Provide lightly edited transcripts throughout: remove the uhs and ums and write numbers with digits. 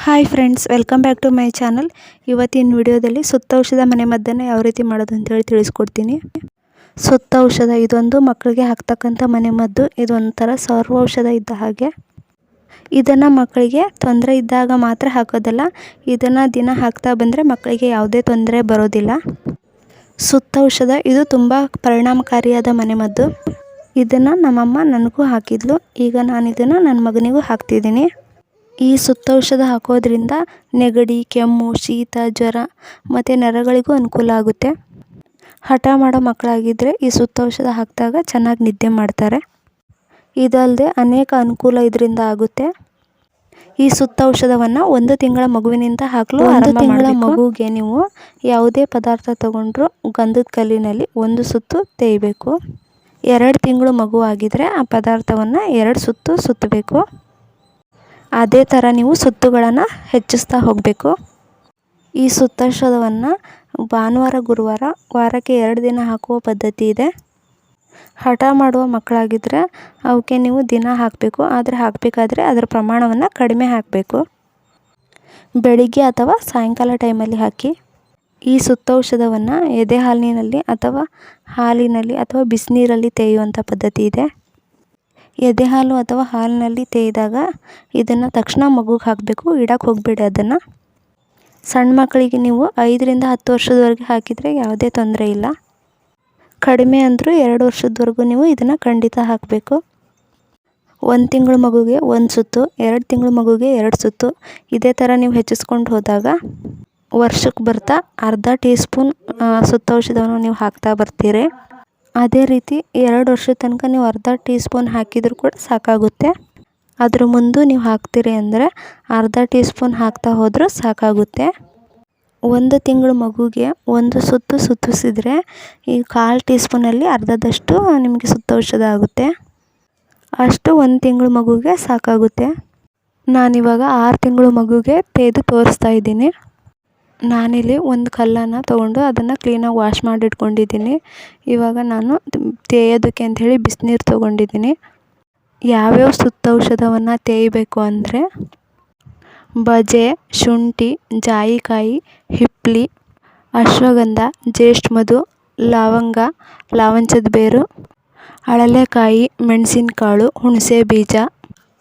Hi friends, welcome back to my channel. ಇವತ್ತಿನ ವಿಡಿಯೋದಲ್ಲಿ ಸುತ್ತೌಷಧ ಮನೆಮದ್ದನ್ನು ಯಾವ ರೀತಿ ಮಾಡೋದು ಅಂತೇಳಿ ತಿಳಿಸ್ಕೊಡ್ತೀನಿ. ಸುತ್ತೌಷಧ ಇದೊಂದು ಮಕ್ಕಳಿಗೆ ಹಾಕ್ತಕ್ಕಂಥ ಮನೆಮದ್ದು. ಇದು ಒಂಥರ ಸರ್ವೌಷಧ ಇದ್ದ ಹಾಗೆ. ಇದನ್ನು ಮಕ್ಕಳಿಗೆ ತೊಂದರೆ ಇದ್ದಾಗ ಮಾತ್ರ ಹಾಕೋದಲ್ಲ, ಇದನ್ನು ದಿನ ಹಾಕ್ತಾ ಬಂದರೆ ಮಕ್ಕಳಿಗೆ ಯಾವುದೇ ತೊಂದರೆ ಬರೋದಿಲ್ಲ. ಸುತ್ತೌಷಧ ಇದು ತುಂಬ ಪರಿಣಾಮಕಾರಿಯಾದ ಮನೆಮದ್ದು. ಇದನ್ನು ನಮ್ಮಮ್ಮ ನನಗೂ ಹಾಕಿದ್ಲು. ಈಗ ನಾನು ಇದನ್ನು ನನ್ನ ಮಗನಿಗೂ ಹಾಕ್ತಿದ್ದೀನಿ. ಈ ಸುತ್ತೌಷಧ ಹಾಕೋದ್ರಿಂದ ನೆಗಡಿ, ಕೆಮ್ಮು, ಶೀತ, ಜ್ವರ ಮತ್ತು ನರಗಳಿಗೂ ಅನುಕೂಲ ಆಗುತ್ತೆ. ಹಠ ಮಾಡೋ ಮಕ್ಕಳಾಗಿದ್ದರೆ ಈ ಸುತ್ತೌಷಧ ಹಾಕಿದಾಗ ಚೆನ್ನಾಗಿ ನಿದ್ದೆ ಮಾಡ್ತಾರೆ. ಇದಲ್ಲದೆ ಅನೇಕ ಅನುಕೂಲ ಇದರಿಂದ ಆಗುತ್ತೆ. ಈ ಸುತ್ತೌಷಧವನ್ನು 1 ತಿಂಗಳ ಮಗುವಿನಿಂದ ಹಾಕಲು 1 ತಿಂಗಳ ಮಗುವಿಗೆ ನೀವು ಯಾವುದೇ ಪದಾರ್ಥ ತಗೊಂಡ್ರೂ ಗಂಧದ ಕಲ್ಲಿನಲ್ಲಿ 1 ಸುತ್ತು ತೇಯಬೇಕು. 2 ತಿಂಗಳು ಮಗು ಆಗಿದ್ದರೆ ಆ ಪದಾರ್ಥವನ್ನು 2 ಸುತ್ತು ಸುತ್ತಬೇಕು. ಅದೇ ಥರ ನೀವು ಸುತ್ತುಗಳನ್ನು ಹೆಚ್ಚಿಸ್ತಾ ಹೋಗಬೇಕು. ಈ ಸುತ್ತೌಷಧವನ್ನು ಭಾನುವಾರ, ಗುರುವಾರ ವಾರಕ್ಕೆ 2 ದಿನ ಹಾಕುವ ಪದ್ಧತಿ ಇದೆ. ಹಠ ಮಾಡುವ ಮಕ್ಕಳಾಗಿದ್ದರೆ ಅವಕ್ಕೆ ನೀವು ದಿನ ಹಾಕಬೇಕು. ಆದರೆ ಹಾಕಬೇಕಾದ್ರೆ ಅದರ ಪ್ರಮಾಣವನ್ನು ಕಡಿಮೆ ಹಾಕಬೇಕು. ಬೆಳಿಗ್ಗೆ ಅಥವಾ ಸಾಯಂಕಾಲ ಟೈಮಲ್ಲಿ ಹಾಕಿ. ಈ ಸುತ್ತೌಷಧವನ್ನು ಎದೆ ಹಾಲಿನಲ್ಲಿ ಅಥವಾ ಹಾಲಿನಲ್ಲಿ ಅಥವಾ ಬಿಸಿನೀರಲ್ಲಿ ತೇಯುವಂಥ ಪದ್ಧತಿ ಇದೆ. ಎದೆ ಹಾಲು ಅಥವಾ ಹಾಲಿನಲ್ಲಿ ತೇಯ್ದಾಗ ಇದನ್ನು ತಕ್ಷಣ ಮಗುಗೆ ಹಾಕಬೇಕು. ಇಡಕ್ಕೆ ಹೋಗಬೇಡಿ ಅದನ್ನು. ಸಣ್ಣ ಮಕ್ಕಳಿಗೆ ನೀವು 5 ರಿಂದ 10 ವರ್ಷದವರೆಗೆ ಹಾಕಿದರೆ ಯಾವುದೇ ತೊಂದರೆ ಇಲ್ಲ. ಕಡಿಮೆ ಅಂದರೂ 2 ವರ್ಷದವರೆಗೂ ನೀವು ಇದನ್ನು ಖಂಡಿತ ಹಾಕಬೇಕು. 1 ತಿಂಗಳ ಮಗುಗೆ 1 ಸುತ್ತು, 2 ತಿಂಗಳ ಮಗುಗೆ 2 ಸುತ್ತು. ಇದೇ ಥರ ನೀವು ಹೆಚ್ಚಿಸ್ಕೊಂಡು ಹೋದಾಗ ವರ್ಷಕ್ಕೆ ಬರ್ತಾ ಅರ್ಧ ಟೀ ಸ್ಪೂನ್ ಸುತ್ತೌಷಧವನ್ನು ನೀವು ಹಾಕ್ತಾ ಬರ್ತೀರಿ. ಅದೇ ರೀತಿ 2 ವರ್ಷದ ತನಕ ನೀವು ಅರ್ಧ ಟೀ ಸ್ಪೂನ್ ಹಾಕಿದರೂ ಕೂಡ ಸಾಕಾಗುತ್ತೆ. ಅದ್ರ ಮುಂದೆ ನೀವು ಹಾಕ್ತೀರಿ ಅಂದರೆ ಅರ್ಧ ಟೀ ಸ್ಪೂನ್ ಹಾಕ್ತಾ ಹೋದರೂ ಸಾಕಾಗುತ್ತೆ. 1 ತಿಂಗಳ ಮಗುಗೆ 1 ಸುತ್ತು ಸುತ್ತಿಸಿದರೆ ಈ 1/4 ಟೀ ಸ್ಪೂನಲ್ಲಿ ಅರ್ಧದಷ್ಟು ನಿಮಗೆ ಸುತ್ತೌಷಧ ಆಗುತ್ತೆ. ಅಷ್ಟು 1 ತಿಂಗಳ ಮಗುಗೆ ಸಾಕಾಗುತ್ತೆ. ನಾನಿವಾಗ 6 ತಿಂಗಳ ಮಗುಗೆ ತೇದು ತೋರಿಸ್ತಾ ಇದ್ದೀನಿ. ನಾನಿಲ್ಲಿ ಒಂದು ಕಲ್ಲನ್ನು ತೊಗೊಂಡು ಅದನ್ನು ಕ್ಲೀನಾಗಿ ವಾಶ್ ಮಾಡಿ ಇಟ್ಕೊಂಡಿದ್ದೀನಿ. ಇವಾಗ ನಾನು ತೇಯೋದಕ್ಕೆ ಅಂಥೇಳಿ ಬಿಸಿನೀರು ತೊಗೊಂಡಿದ್ದೀನಿ. ಯಾವ್ಯಾವ ಸುತ್ತೌಷಧವನ್ನು ತೇಯಬೇಕು ಅಂದರೆ ಬಜೆ, ಶುಂಠಿ, ಜಾಯಿಕಾಯಿ, ಹಿಪ್ಪಲಿ, ಅಶ್ವಗಂಧ, ಜ್ಯೇಷ್ಠಮಧು, ಲವಂಗ, ಲಾವಂಚದ ಬೇರು, ಹಳಲೆಕಾಯಿ, ಮೆಣಸಿನಕಾಳು, ಹುಣಸೆ ಬೀಜ,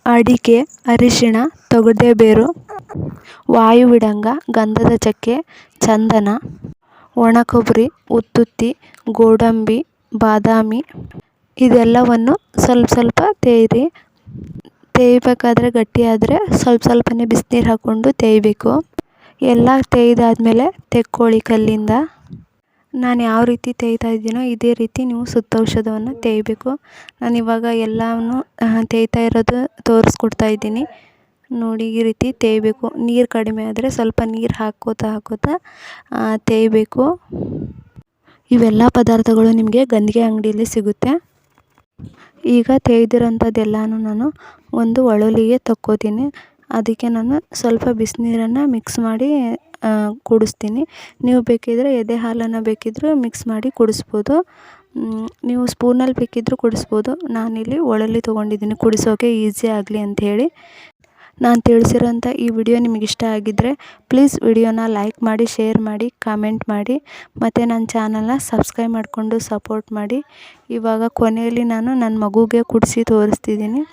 ಅಡಿಕೆ, ಅರಿಶಿಣ, ತೊಗಡೆ ಬೇರು, ವಾಯುವಿಡಂಗ, ಗಂಧದ ಚಕ್ಕೆ, ಚಂದನ, ಒಣಕೊಬ್ಬರಿ, ಉತ್ತುತ್ತಿ, ಗೋಡಂಬಿ, ಬಾದಾಮಿ ಇದೆಲ್ಲವನ್ನು ಸ್ವಲ್ಪ ಸ್ವಲ್ಪ ತೇಯಿರಿ. ತೇಯಬೇಕಾದ್ರೆ ಗಟ್ಟಿಯಾದರೆ ಸ್ವಲ್ಪನೇ ಬಿಸಿನೀರು ಹಾಕ್ಕೊಂಡು ತೇಯಬೇಕು. ಎಲ್ಲ ತೇಯ್ದಾದ್ಮೇಲೆ ತೆಕ್ಕೊಳ್ಳಿ ಕಲ್ಲಿಂದ. ನಾನು ಯಾವ ರೀತಿ ತೇಯ್ತಾ ಇದ್ದೀನೋ ಇದೇ ರೀತಿ ನೀವು ಸುತ್ತೌಷಧವನ್ನು ತೇಯಬೇಕು. ನಾನಿವಾಗ ಎಲ್ಲವೂ ತೇಯ್ತಾ ಇರೋದು ತೋರಿಸ್ಕೊಡ್ತಾ ಇದ್ದೀನಿ. ನೋಡಿ, ಈ ರೀತಿ ತೇಯಬೇಕು. ನೀರು ಕಡಿಮೆ ಆದರೆ ಸ್ವಲ್ಪ ನೀರು ಹಾಕ್ಕೋತಾ ತೇಯಬೇಕು. ಇವೆಲ್ಲ ಪದಾರ್ಥಗಳು ನಿಮಗೆ ಗಂಧಿಗೆ ಅಂಗಡಿಯಲ್ಲಿ ಸಿಗುತ್ತೆ. ಈಗ ತೇಯ್ದಿರೋಂಥದ್ದೆಲ್ಲನೂ ನಾನು ಒಂದು ಒಳಲಿಗೆ ತಕ್ಕೋತೀನಿ. ಅದಕ್ಕೆ ನಾನು ಸ್ವಲ್ಪ ಬಿಸಿನೀರನ್ನು ಮಿಕ್ಸ್ ಮಾಡಿ ಕುಡಿಸ್ತೀನಿ. ನೀವು ಬೇಕಿದ್ದರೆ ಎದೆ ಹಾಲನ್ನು ಬೇಕಿದ್ದರೂ ಮಿಕ್ಸ್ ಮಾಡಿ ಕುಡಿಸ್ಬೋದು. ನೀವು ಸ್ಪೂನಲ್ಲಿ ಬೇಕಿದ್ದರೂ ಕುಡಿಸ್ಬೋದು. ನಾನಿಲ್ಲಿ ಒಳಲಿ ತೊಗೊಂಡಿದ್ದೀನಿ ಕುಡಿಸೋಕೆ ಈಸಿ ಆಗಲಿ ಅಂಥೇಳಿ. ನಾನು ತಿಳಿಸಿರೋಂಥ ಈ ವಿಡಿಯೋ ನಿಮಗಿಷ್ಟ ಆಗಿದ್ದರೆ ಪ್ಲೀಸ್ ವಿಡಿಯೋನ ಲೈಕ್ ಮಾಡಿ, ಶೇರ್ ಮಾಡಿ, ಕಾಮೆಂಟ್ ಮಾಡಿ ಮತ್ತು ನನ್ನ ಚಾನಲ್ನ ಸಬ್ಸ್ಕ್ರೈಬ್ ಮಾಡಿಕೊಂಡು ಸಪೋರ್ಟ್ ಮಾಡಿ. ಇವಾಗ ಕೊನೆಯಲ್ಲಿ ನಾನು ನನ್ನ ಮಗುಗೆ ಕುಡಿಸಿ ತೋರಿಸ್ತಿದ್ದೀನಿ.